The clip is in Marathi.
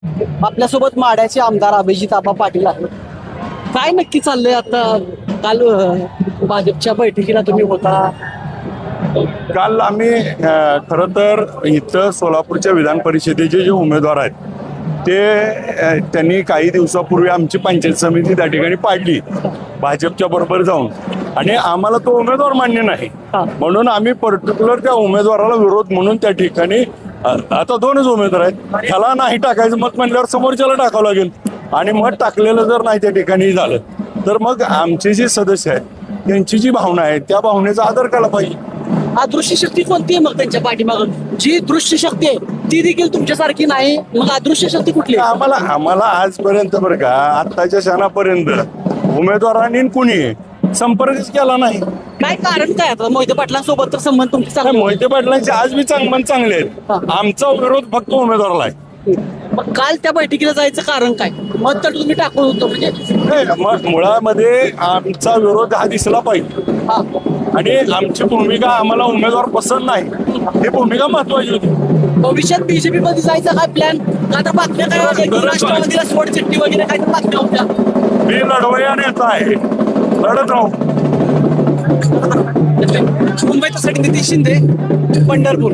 आपल्यासोबत माड्याचे आमदार अभिजित आबा पाटील आहेत. काय नक्की चाललंय आता? काल भाजपच्या बैठकीला तुम्ही होता. काल आम्ही खरं तर इथं सोलापूरच्या विधान परिषदेचे जे उमेदवार आहेत ते त्यांनी काही दिवसापूर्वी आमची पंचायत समिती त्या ठिकाणी पाडली भाजपच्या बरोबर जाऊन, आणि आम्हाला तो उमेदवार मान्य नाही. म्हणून आम्ही पर्टिक्युलर त्या उमेदवाराला विरोध म्हणून त्या ठिकाणी आता दोनच उमेदवार आहेत, ह्याला नाही टाकायचं मत म्हणल्यावर समोरच्याला टाकावं लागेल, आणि मत टाकलेलं जर नाही त्या ठिकाणी झालं तर मग आमचे जे सदस्य आहेत त्यांची जी भावना आहे त्या भावनेचा आदर केला पाहिजे. अदृश्य शक्ती कोणती आहे मग त्यांच्या पाठीमागं? जी दृश्य शक्ती आहे ती देखील तुमच्यासारखी नाही, मग अदृश्य शक्ती कुठली आहे? आम्हाला आजपर्यंत बरं का आत्ताच्या क्षणापर्यंत उमेदवारांनी कुणी संपर्कच केला नाही. काय कारण काय आता? मोहिते पाटलांसोबत तर संबंध तुमचे काय चांगले मोहिते पाटलांचे आज बी चांगले आहेत. आमचा विरोध फक्त उमेदवाराला आहे. मग काल त्या बैठकीला जायचं कारण काय? मत तर तुम्ही टाकून होतो म्हणजे नाही, मग मुळामध्ये आमचा विरोध हा दिसला पाहिजे, हा. आणि आमची भूमिका आम्हाला उमेदवार पसंत नाही ही भूमिका महत्वाची होती. भविष्यात बीजेपी मध्ये जायचा काय प्लॅन? का तर बातम्या काय होत्या? राष्ट्रवादीला सोडचिठ्ठी वगैरे काय तर बातम्या होत्या. मी लढवय्या नेता आहे, लढत राहू. मुंबईसाठी नितीश शिंदे, पंढरपूर.